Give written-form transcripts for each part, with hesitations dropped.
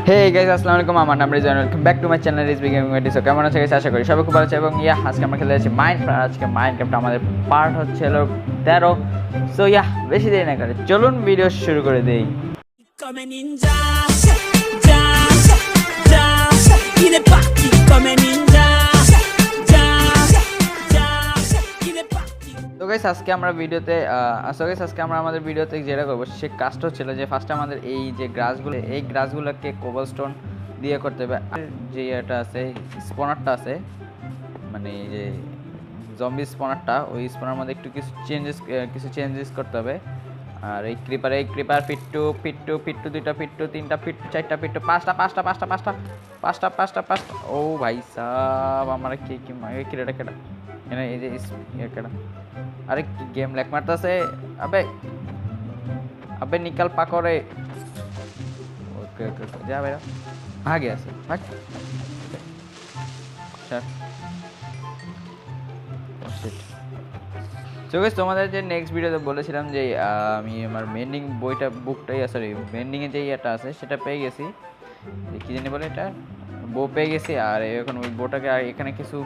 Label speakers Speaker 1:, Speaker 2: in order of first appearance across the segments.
Speaker 1: Hey guys, আসসালামু আলাইকুম। আমার নাম Rizon. Welcome back to my channel Riz B gaming video. So কেমন আছো গাইস? আশা করি সবাই খুব ভালো আছে। এবং আজকে আমরা খেলে যাচ্ছি মাইনক্রাফট। আজকে মাইনক্রাফট আমাদের পার্ট হচ্ছে হলো 13। সো বেশি দেরি না করে চলুন ভিডিও শুরু করে দেই।
Speaker 2: Come ninja, ja, ja, il est parti comme un ninja, ja, ja, il est parti.
Speaker 1: তো গাইস আজকে আমরা আমাদের ভিডিওতে যেটা করবো সে কাজটা হচ্ছিল যে ফার্স্টে আমাদের এই যে গ্রাসগুলোকে কোবলস্টোন দিয়ে করতে হবে। আর যে এটা আছে স্পনারটা আছে, মানে এই যে জম্বি স্পনারটা, ওই স্পনার মধ্যে একটু কিছু চেঞ্জেস করতে হবে। আর এই ক্রিপার পিট্টু দুইটা পিট্টু, তিনটা পিট্টু, চারটা পিট্টু, পাঁচটা। ও ভাই সাব, আমার কি কেটা এনে এই যে কেটা, আরে কি গেম ল্যাগ মারতেছে। আবে নিকাল পাকড়ে। ওকে যা বেরা, ভাগে আছে ভাগ। তোমাদের যে নেক্সট ভিডিওতে বলেছিলাম যে আমি আমার মেন্ডিং মেন্ডিংয়ে যে ইয়েটা আছে সেটা পেয়ে গেছি। কি জানি বলে এটা, বউ পেয়ে গেছি। আর এখন ওই বউটাকে আর এখানে কিছু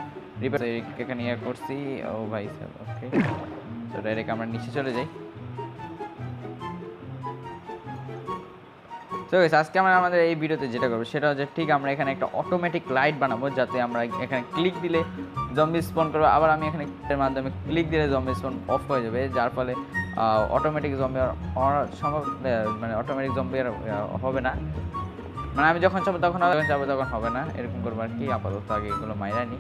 Speaker 1: এখানে ইয়ে করছি। ও ভাই সাহেব, ওকে। তো ডাইরেক্ট আমরা নিচে চলে যাই। তো আজকে আমরা আমাদের এই ভিডিওতে যেটা করবো সেটা হচ্ছে ঠিক আমরা এখানে একটা অটোমেটিক লাইট বানাবো, যাতে আমরা এখানে ক্লিক দিলে জম্বি স্পন করবো। আবার আমি এখানে এর মাধ্যমে ক্লিক দিলে জম্বি স্পন অফ হয়ে যাবে, যার ফলে অটোমেটিক জম্বি সম্ভব, মানে অটোমেটিক জম্বি আর হবে না। মানে আমি যখন যাবো তখন হবে না, এরকম করবো আর কি। আপাতত আগে এগুলো মাইরা নি।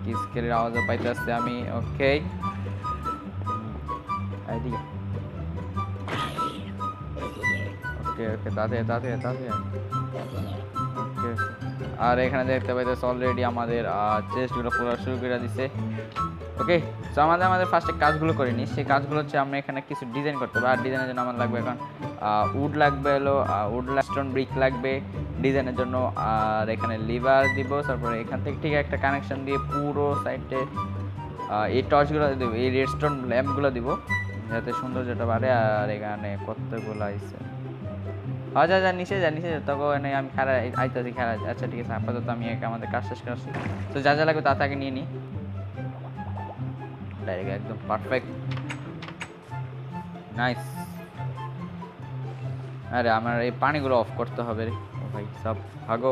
Speaker 1: কি স্কেলের আওয়াজও পাইতে আসছে আমি। ওকে এইদিকে, ওকে তাতে ওকে। আর এখানে দেখতে পাইতেছে অলরেডি আমাদের চেস্টগুলো পুরো শুরু করে দিছে। ওকে, তো আমাদের ফার্স্টে কাজগুলো করে নিই। সেই কাজগুলো হচ্ছে আমরা এখানে কিছু ডিজাইন করতে হবে। আর ডিজাইনের জন্য আমার লাগবে এখন উড লাগবে, স্টোন ব্রিক লাগবে ডিজাইনের জন্য। আর এখানে লিভার দিব, তারপরে এখান থেকে ঠিক একটা কানেকশন দিয়ে পুরো সাইডে এই টর্চগুলো দিব, এই রেডস্টোন ল্যাম্পগুলো দিব, যাতে সৌন্দর্যটা বাড়ে। আর এখানে কতগুলো আইছে, যা নিচে তখন আমি আইতাছি খেলা। আচ্ছা ঠিক আছে, আপাতত আমি আমাদের কাজ শেষ করছি। তো যা লাগবে তা তাকে নিয়ে নিই ডাইরেক্ট, একদম পারফেক্ট, নাইস। আরে আমার এই পানিগুলো অফ করতে হবে রে। ও ভাই সব ভাগো।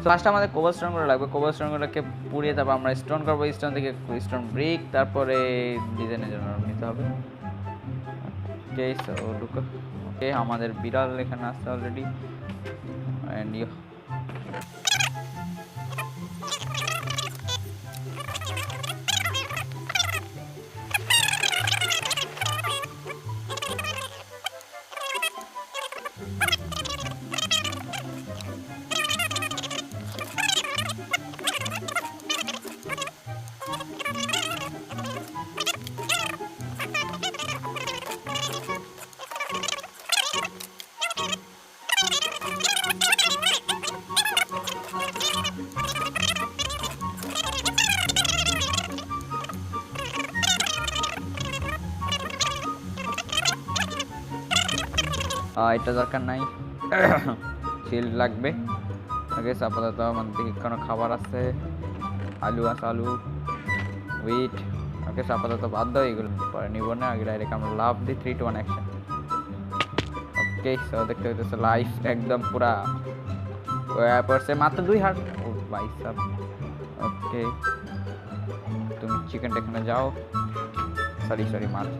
Speaker 1: ফার্স্ট আমাদের কোবলস্টোনগুলো লাগবে। কোবলস্টোনগুলোকে পুড়িয়ে তারপর আমরা স্টোন করবো। স্টোন থেকে স্টোন ব্রিক, তারপরে ডিজাইনের জন্য নিতে হবে। ওকে, আমাদের বিড়াল এখানে আসছে অলরেডি। অ্যান্ড এটা দরকার নাই, শিল্ড লাগবে। ওকে, আপাতত আমাদের দিকে কোনো খাবার আছে, আলু হুইট। ওকে, আপাতত বাধ্য এগুলো পরে নিব না, আগে ডাইরেক্ট আমরা লাভ দিই। 3 2 1 অ্যাকশন। ওকে, সো দেখতে হইতেছে লাইফ একদম পুরা পড়ছে, মাত্র 2 হার্ট। ও ভাই সাব, ওকে। তুমি চিকেনটা এখানে যাও, সরি মাছ।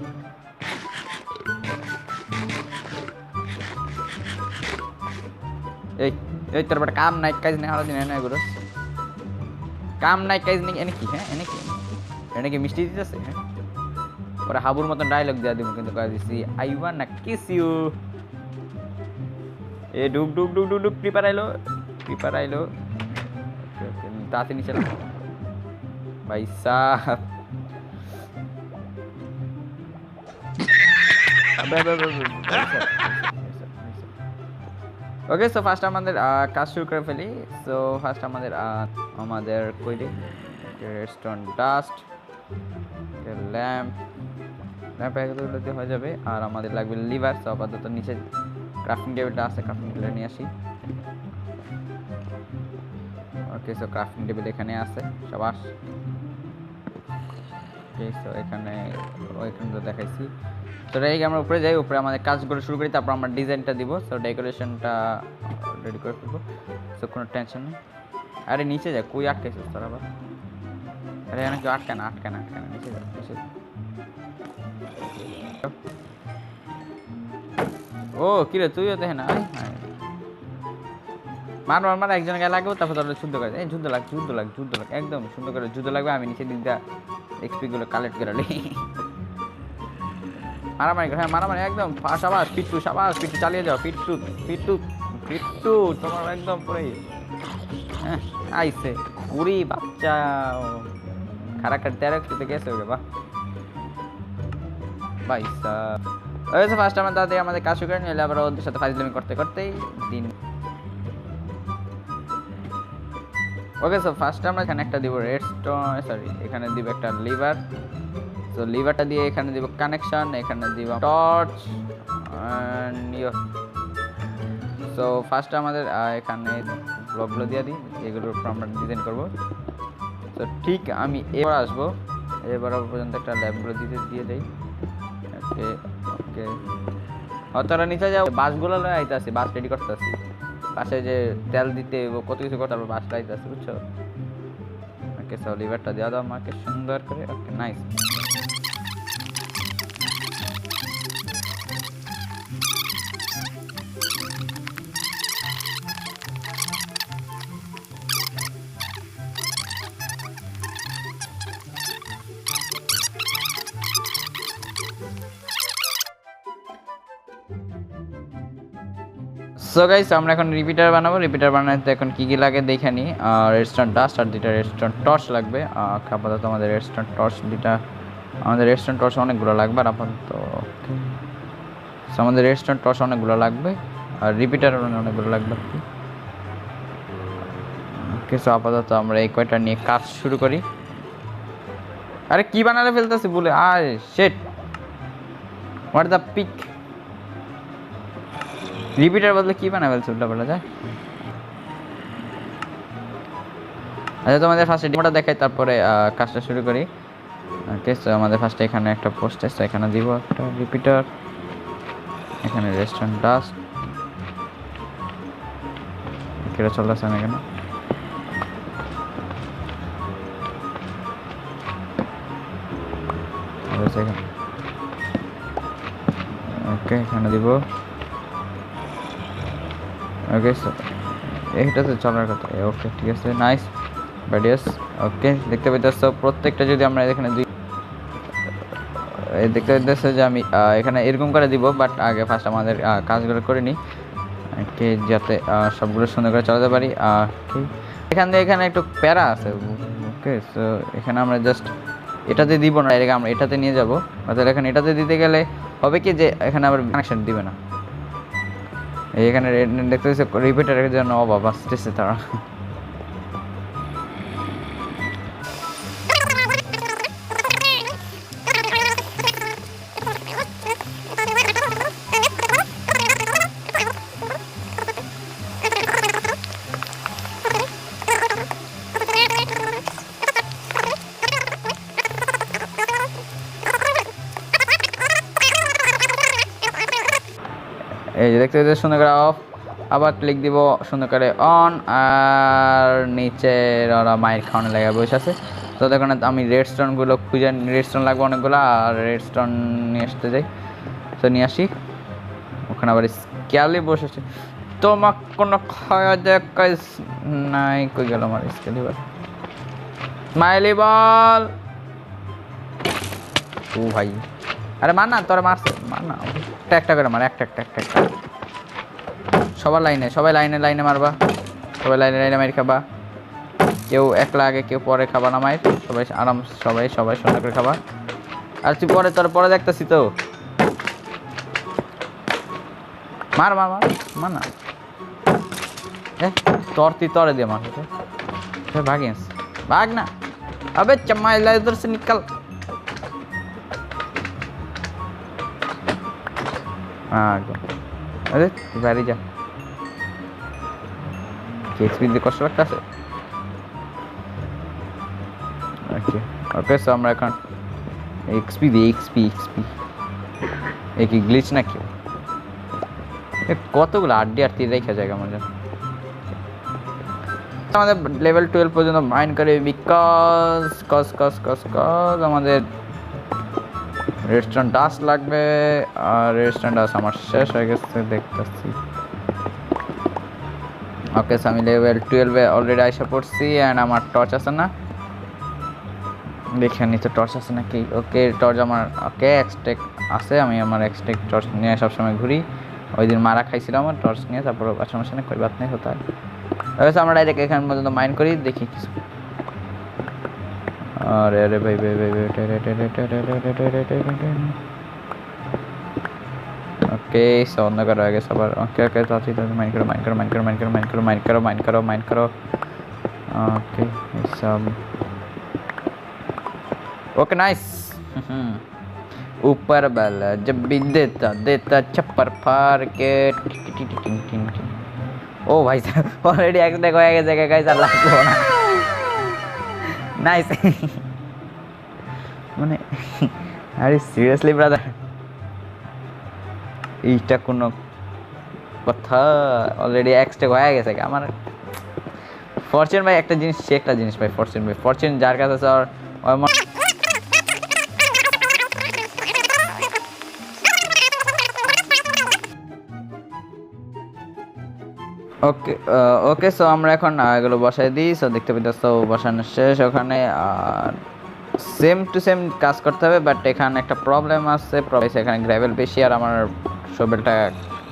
Speaker 1: এই তোর বেটা কাম নাই কাজ নেই, দিন না এগুলো কাম নাই কাজ নেই। এনে কি এনে কি মিষ্টি দিতেছে? হ্যাঁ, ওরা হাবুর মতন ডায়লগ দেওয়া দিব, কিন্তু কাজ দিচ্ছি আই ওয়ান্ট না কিস ইউ। এ ডুব ক্রিপার আইলো। তাতে নিচে ভাই সাহ। ওকে, সো ফার্স্ট আমাদের কাজ শুরু করে ফেলি। সো ফার্স্ট আমাদের কইলে স্টোন ডাস্ট, ল্যাম্প এগুলোতে হয়ে যাবে। আর আমাদের লাগবে লিভার। সো আপাতত নিচে ক্রাফটিং টেবিলটা আছে, ক্রাফটিং টেবিলটা নিয়ে আসি। ওকে, সো ক্রাফটিং টেবিল এখানে আছে, সাবাস। ওকে, সো এখানে তো দেখাইছি। তো রেডি, আমরা উপরে যাই, উপরে আমাদের কাজগুলো শুরু করি, তারপর আমরা ডিজাইনটা দিব। সো ডেকোরেশনটা রেডি করে ফেলবো, সো কোনো টেনশন নেই। আরে নিচে যা, কই আটকাইছিস তোর আবার? আরে এখানে কেউ আটকায় না, নিচে যা, নিচে যা। ও কিরে, তুইও দেখে না? মার একজনের গায়ে লাগবে, তারপর তোর যুদ্ধ করে। এই যুদ্ধ লাগ, একদম সুন্দর করে যুদ্ধ লাগবে। আমি নিচে দিকটা এক্সপি গুলো কালেক্ট করে নিই। মারামারি, হ্যাঁ মারামারি একদম। সাবাস পিট্টু, চালিয়ে যাও। পিট্টু তোমার একদম পুরো হ্যাঁ আইসে পুরি বাচ্চা খারা কাটতে আর একটু গেছে ওকে। বাহ ভাই সাহেব, ফার্স্ট আমরা তাদের আমাদের কাজ শুরু করে নিলে আবার ওদের সাথে ফাইজলামি করতেই দিন। ওকে, সো ফার্স্ট আমরা এখানে একটা দিব রেডস্টোন, সরি এখানে দিব একটা লিভার। তো লিভারটা দিয়ে এখানে দিব কানেকশন, এখানে দিব টর্চ এন্ড সো ফার্স্ট আমাদের এখানে ব্লকগুলো দিয়ে দিই, এগুলোর উপর আমরা ডিজাইন করব। তো ঠিক আমি এবার আসবো, এবার পর্যন্ত একটা ল্যাবগুলো দিয়ে দেই। ওকে তারা নিচে যাও, বাসগুলো লয়ে আইতাছি, বাস রেডি করতেছি। পাশে যে তেল দিতে কত কিছু করতে হবে, বাস আইতাছি, বুঝছো? ওকে, সো লিভারটা দেওয়া দাও আমাকে সুন্দর করে। Okay nice. সো গাইস, আমরা এখন রিপিটার বানাবো। রিপিটার বানাতে এখন কি লাগে দেখে নিই। রেডস্টোন ডাস্ট আর দুইটা রেডস্টোন টর্চ লাগবে। আপাতত আমাদের রেডস্টোন টর্চ অনেকগুলো লাগবে। আর আপাতত আমাদের রেডস্টোন টর্চ অনেকগুলো লাগবে, আর রিপিটার অনেকগুলো লাগবে। ওকে, সো আপাতত আমরা এই কয়টা নিয়ে কাজ শুরু করি। আরে কি বানালে ফেলতেছি বলে, আরে shit, what the pick. Repeater বদলে কি বানা ফেলছে, উল্টা পাল্টা যায়। আচ্ছা, তোমাদের ফার্স্টে ডেমোটা দেখাই, তারপরে কাজটা শুরু করি। ওকে, সো আমাদের ফার্স্টে এখানে একটা পোস্ট আছে, এখানে দিব একটা রিপিটার, এখানে রেস্টুরেন্ট ডাস্ট কেটে চলে আসে এখানে। ওকে, এখানে দিব। ওকে, সো এইটা তো চলার কথা। ওকে ঠিক আছে, নাইস বাডিয়াস। ওকে, দেখতে পাইতেছ প্রত্যেকটা যদি আমরা এখানে দেখতে পাইতেছ যে আমি এখানে এরকম করে দিব। বাট আগে ফার্স্ট আমাদের কাজগুলো করে নিই, যাতে সবগুলো সুন্দর করে চালাতে পারি। এখান থেকে এখানে একটু প্যারা আছে। ওকে, সো এখানে আমরা জাস্ট এটাতে দিব না, ডাইরেক্ট আমরা এটাতে নিয়ে যাবো। তাহলে এখানে এটাতে দিতে গেলে হবে কি যে এখানে আবার কানেকশন দিবে না। এখানে দেখতে পাচ্ছি রিপিটারের জন্য অভাব আসতেছে তারা। এই যে দেখতে পাচ্ছি সুন্দর করে অফ, আবার ক্লিক দিব সুন্দর করে অন। আর নিচে ওরা মাইর খাওয়ানো লাগে বসে আছে। তো দেখুন আমি রেডস্টোনগুলো খুঁজে, রেডস্টোন লাগবে অনেকগুলো, আর রেডস্টোন নিয়ে আসতে যাই। তো নিয়ে আসি, ওখানে আবার স্কেলি বসেছে। তোমার কোনো খাওয়া দেখাই নাই, কই গেল আমার স্কেলি বল, স্মাইলি বল। ও ভাই, আরে মার না, তোরা মারছে, মার না, একটা করে মার, একটা। সবাই লাইনে মারবা, সবাই লাইনে মার খাবা। কেউ একলা আগে, কেউ পরে খাবা না মায়ের, সবাই আরাম, সবাই সুন্দর করে খাবা। আর তুই পরে দেখতেছি তো, মার না, তরে দিয়ে মার, ভাগ না, আবে চম্মা इधर से निकल। আরে তুই বাড়ি যা, কি এক্সপি দিতে কষ্ট লাগতেছে। ওকে ওকে, সো আমরা এখন এক্সপি দিই, এক্সপি এ কি গ্লিচ নাকি? কতগুলো আড্ডি আর তীর রেখে যায় আমার জন্য। আমাদের লেভেল 12 পর্যন্ত মাইন্ড করে, বিকজ আমাদের রেস্টুরেন্ট ডাস্ট লাগবে, আর রেস্টুরেন্ট ডাস্ট আমার শেষ হয়ে গেছে দেখতেছি। ওকে, আমি লেভেল 12-এ অলরেডি আইসা পড়ছি, অ্যান্ড আমার টর্চ আছে না, দেখে নি তো টর্চ আছে নাকি। ওকে, টর্চ আমার ওকে এক্সটেক আছে, আমি আমার এক্সটেক টর্চ নিয়ে সবসময় ঘুরি। ওই দিন মারা খাইছিলাম আমার টর্চ নিয়ে, তারপর সমস্যা নেই, কই বাত নেই হতে হয়। আমরা ডাইরেক্ট এখান পর্যন্ত মাইন্ড করি, দেখি কিছু। আরে আরে ভাই ওকে, অন্ধকার হয়ে গেছে আবার। ওকে ওকে, তাড়াতাড়ি মাইন্ড করো। ওকে সব ओके नाइस। ऊपर वाला जब भी देता छप्पर फाड़ के। ओ भाई साहब ऑलरेडी एक्सटेक हो गया जगह गाइस, আর লাগলো না। নাইস মানে আরে সিরিয়াসলি ব্রাদার, এইটা কোনো কথা? অলরেডি এক্সটেক হয়ে গেছে আমার। ফরচুন ভাই একটা জিনিস ভাই, ফরচুন যার কাছে আছে আর ওকে ওকে, সো আমরা এখন এগুলো বসাই দিই। সো দেখতে পেতেছ বসানো শেষ ওখানে, আর সেম টু সেম কাজ করতে হবে, বাট এখানে একটা প্রবলেম আছে। এখানে গ্র্যাভেল বেশি, আর আমার শোভেলটা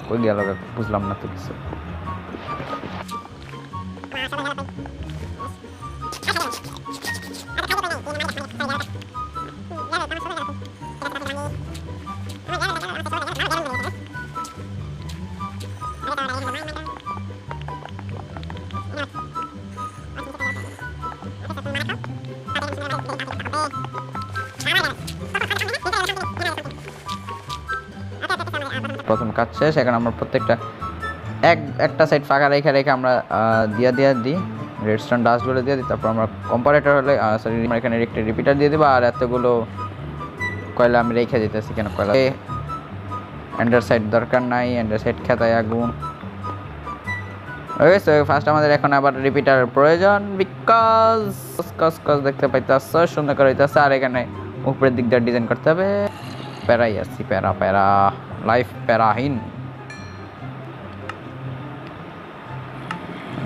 Speaker 1: কই গেল বুঝলাম না তো কিছু। প্রথম কাজ শেষ, এখন আমরা প্রত্যেকটা একটা সাইড ফাঁকা রেখে আমরা দিই রেডস্টোন ডাস্টগুলো দিয়ে দিই। তারপর আমরা কম্পারেটর হলে সরি আমরা এখানে একটা রিপিটার দিয়ে দেবো, আর এতগুলো কয়লা আমি রেখে দিতেছি। কেন কয়লা অ্যান্ডার সাইড দরকার নাই, অ্যান্ডার সাইড খেতায় আগুন। ওকে, সো ফার্স্ট আমাদের এখন আবার রিপিটার প্রয়োজন, বিকজ দেখতে পাইতেছ সুন্দর করে হইতেছে। আর এখানে উপরের দিক দিয়ে ডিজাইন করতে হবে। প্যারাই আসছি, প্যারা লাইফ প্যারাহীন।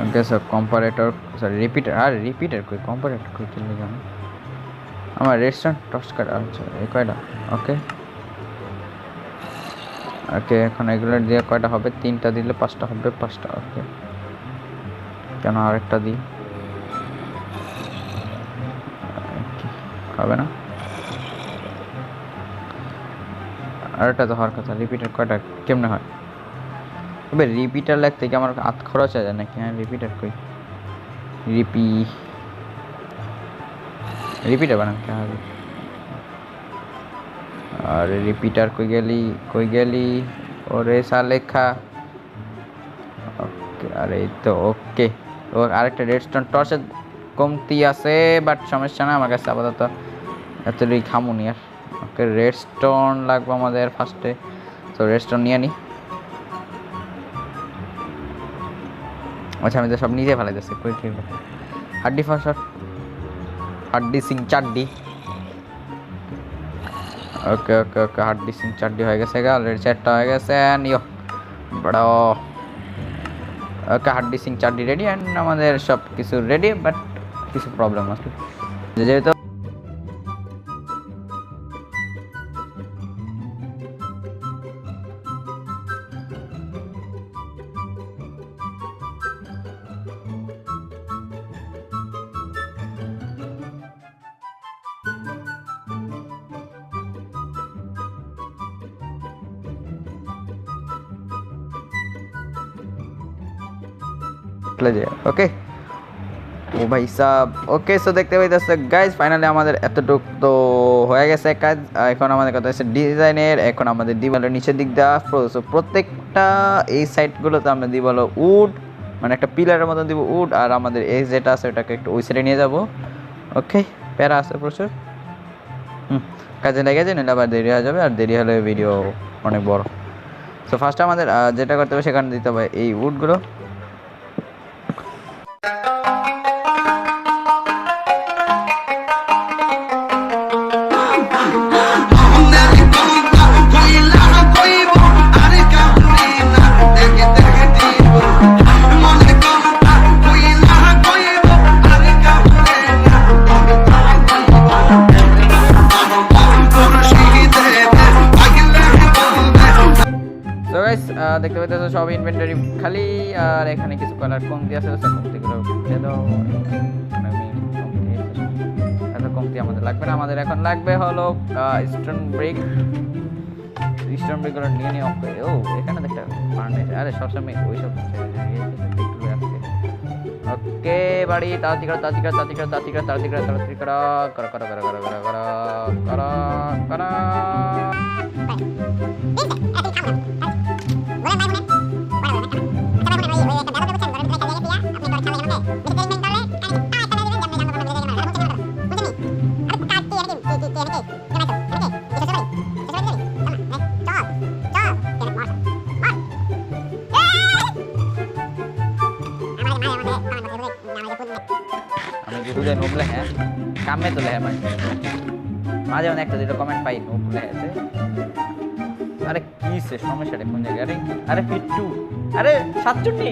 Speaker 1: ওকে, সো কম্পারেটর সরি রিপিটার কই কম্পারেটর কই চলে গেল আমার রেস্টুরেন্ট টস কাটা। আচ্ছা এই কয়টা? ওকে ওকে, এখন এগুলো দিয়ে কয়টা হবে? 3টা দিলে 5টা হবে, 5টা। ওকে, কেন আরেকটা দিই? হবে না, আরেকটা তো হওয়ার কথা। রিপিটার কয়টা কেমনে হয়? তবে রিপিটার লাগতে কি আমার হাত খরচ আছে নাকি? হ্যাঁ, রিপিটার কই? রিপিটার বানাতে হবে। আর রিপিটার কই গেলি ওরে সালেখা? ওকে, আরে তো ওকে। ও আরেকটা রেডস্টোন টর্চের কমতি আছে, বাট সমস্যা না, আমার কাছে আপাতত এতটুকুই খামুনি আর। ওকে, রেডস্টোন লাগবে আমাদের ফার্স্টে, তো রেডস্টোন নিয়ে নিই। আচ্ছা, আমি তো সব নিজে ফেলে যাচ্ছি। কই ঠিক হাড্ডি ফার্স্ট, হাড্ডি সিং চাড্ডি। ওকে ওকে ওকে, হাড্ডি সিং চাড্ডি হয়ে গেছে, অলরেডি 4টা হয়ে গেছে। নিও বড়। ওকে, হাড্ডি সিং চাড্ডি রেডি, অ্যান্ড আমাদের সব কিছু রেডি, বাট কিছু প্রবলেম আছে যেহেতু ওকে ও ভাই সাব। ওকে, সো দেখতে পাইতেছে গাইজ ফাইনালি আমাদের এতটুক তো হয়ে গেছে কাজ। এখন আমাদের কথা হচ্ছে ডিজাইনের। এখন আমাদের দিবালের নিচের দিক দেওয়া, সো প্রত্যেকটা এই সাইডগুলোতে আমরা দিব হলো উড, মানে একটা পিলারের মতন দিব উড, আর আমাদের এই যেটা আছে ওটাকে একটু ওই সাইডে নিয়ে যাব। ওকে, প্যারা আছে প্রচুর। কাজে লেগে যায়, নিলে আবার দেরি হয়ে যাবে, আর দেরি হলে ভিডিও অনেক বড়। সো ফার্স্ট আমাদের যেটা করতে হবে সেখানে দিতে হবে এই উডগুলো। দেখতে পাইতেছো সব ইনভেন্টরি খালি, আর এখানে কিছু কালার কমতি আছে, কমতিগুলো দিয়ে দাও। এত কমতি আমাদের লাগবে না, আমাদের এখন লাগবে হলো স্টোন ব্রিক। স্টোন ব্রিকগুলো নিয়ে নিয়ে অফ। ও এখানে দেখতে ফার্নেস, আরে সবসময় ওই সব। ওকে বাড়ি, তাড়াতাড়ি করো তাড়াতাড়ি করো তাড়াতাড়ি করো তাড়াতাড়ি করো তাড়াতাড়ি করো তাড়াতাড়ি করো করো করো করো করো করো করো করো হুলে নুবলে হ্যাঁ কামে তো লেহে মাঝে মাঝে একটা দুটো কমেন্ট পাই নুবলে আছে। আরে কি সে সমস্যাটা কোন জায়গায়? আরে আরে পিট্টু, আরে সাতচুন্নি,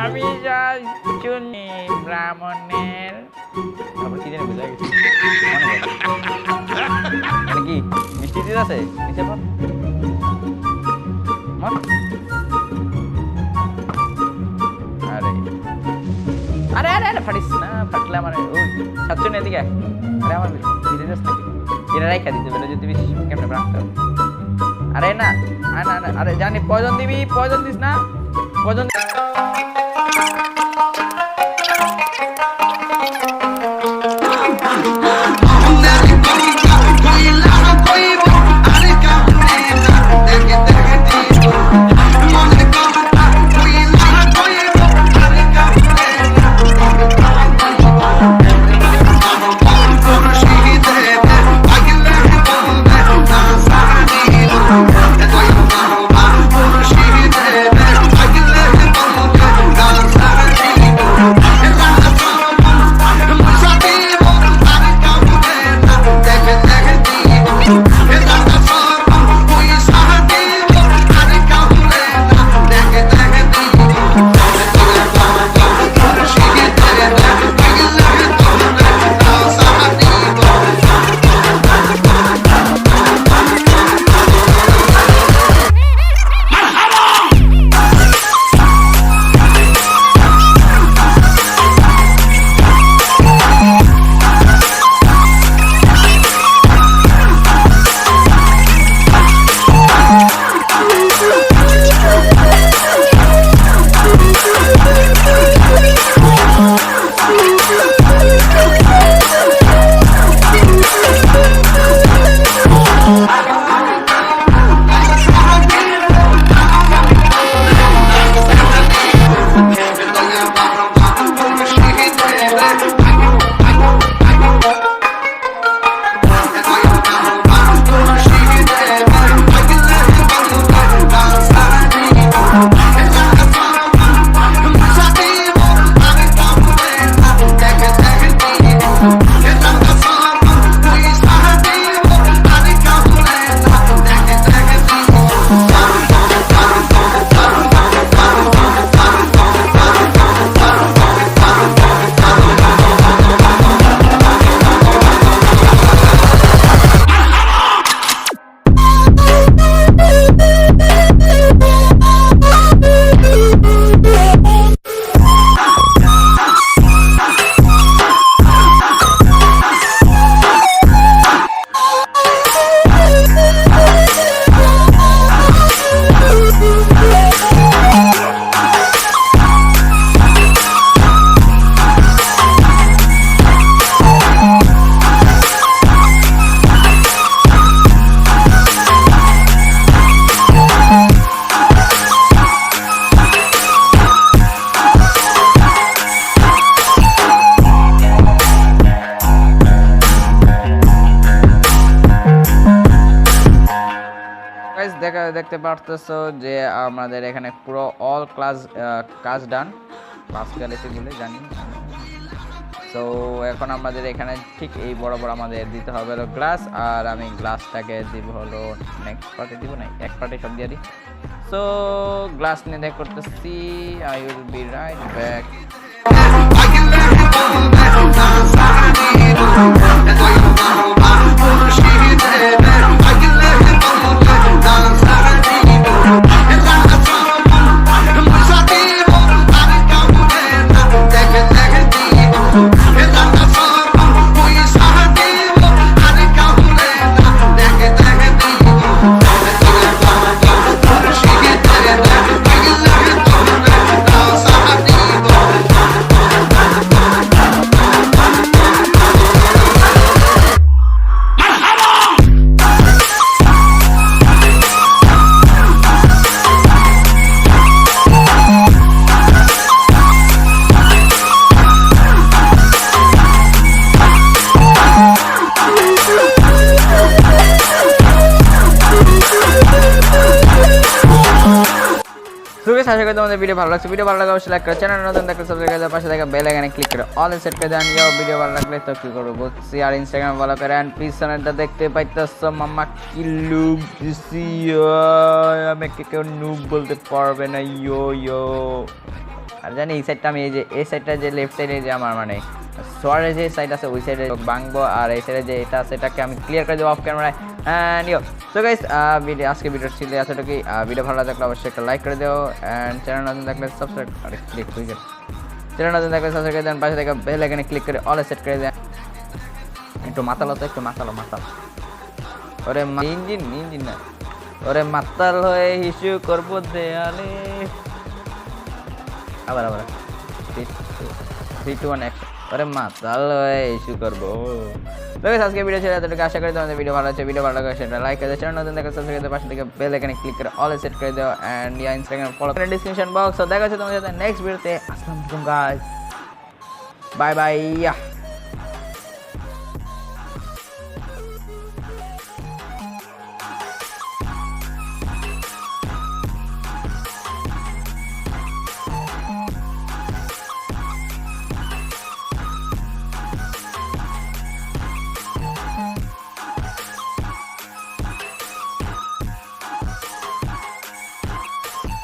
Speaker 1: আমি যাই চুন্নি ব্রাহ্মণের। আবার কি জানি বুঝা গেছে মানে কি মিষ্টি দিতে আছে নিচে পর মর। আরে আরে আরে আরে ফাটিস না, ফাটলে আমার ওই সাতচুন্নি এদিকে। আরে আমার দিতে যাস নাকি? এরা রাইখা দিতে পারে যদি বেশি কেমনে রাখতে হবে। আরে না না না, আরে জানি পয়জন দিবি, পয়জন দিস না, পয়জন। দেখতে পারতেছো যে আমাদের এখানে পুরো অল কাজ ডান, ক্লাস গ্যালারি বলে জানি। সো এখন আমাদের এখানে ঠিক এই বরাবর আমাদের দিতে হবে হলো গ্লাস, আর আমি গ্লাসটাকে দিব হলো নেক্সট পার্টে দিব না, এক পার্টে সব দিয়ে দিই। সো গ্লাস নিয়ে দেখ করতেছি, I will be right back. আশা করি তোমাদের ভিডিও ভালো লাগছে। ভিডিও ভালো লাগলে অবশ্যই লাইক করো, চ্যানেল নতুন দেখলে সাবস্ক্রাইব করে পাশে থাকা বেল আইকনে ক্লিক করে অল সেট করে দেন। ভিডিও ভালো লাগলে তো কি করবো বুঝছি, আর ইনস্টাগ্রাম ফলো করে এন্ড পিছনেরটা দেখতে পাইতেছো মামা কি লুক দিছি, আমি কেউ নুব বলতে পারবে না। ইয়ো আর জানি এই সাইডটা আমি এই সাইডটা যে লেফট সাইডে যে আমার মানে সোয়ারের যে সাইড আছে ওই সাইডে ভাঙবো, আর এই সাইডে যে এটা আছে এটাকে আমি ক্লিয়ার করে দেবো অফ ক্যামেরায়। অ্যান্ড ইয়ো সো গাইস আজকে ভিডিও ছিল এতটুকুই। ভিডিও ভালো লাগলে অবশ্যই একটা লাইক করে দিও, অ্যান্ড চ্যানেল নতুন থাকলে সাবস্ক্রাইব করে ক্লিক হয়ে গেল, চ্যানেল নতুন থাকলে সাবস্ক্রাইব করে দেন, পাশে থেকে বেল আইকনে ক্লিক করে অল সেট করে দেন। একটু মাতালো তো, একটু মাতাল ওরে ইঞ্জিন না, ওরে মাতাল হয়ে ইস্যু করবো দেয়ালে। আবার 3 2 1 অ্যাকশন। ওরে মাতাল হয়ে ইস্যু করবো। আজকে ভিডিও ছিল এতটুকু, আশা করি তোমাদের ভিডিও ভালো আছে। ভিডিও ভালো লাগে সেটা লাইক করে দাও, চ্যানেল নতুন দেখে সাবস্ক্রাইব করে পাশে থেকে বেল আইকনে ক্লিক করে অল সেট করে দাও, এন্ড ইনস্টাগ্রাম ফলো করে ডেসক্রিপশন বক্স। দেখা হচ্ছে তোমাদের সাথে নেক্সট ভিডিওতে। আসসালামু আলাইকুম গাইস, বাই বাই।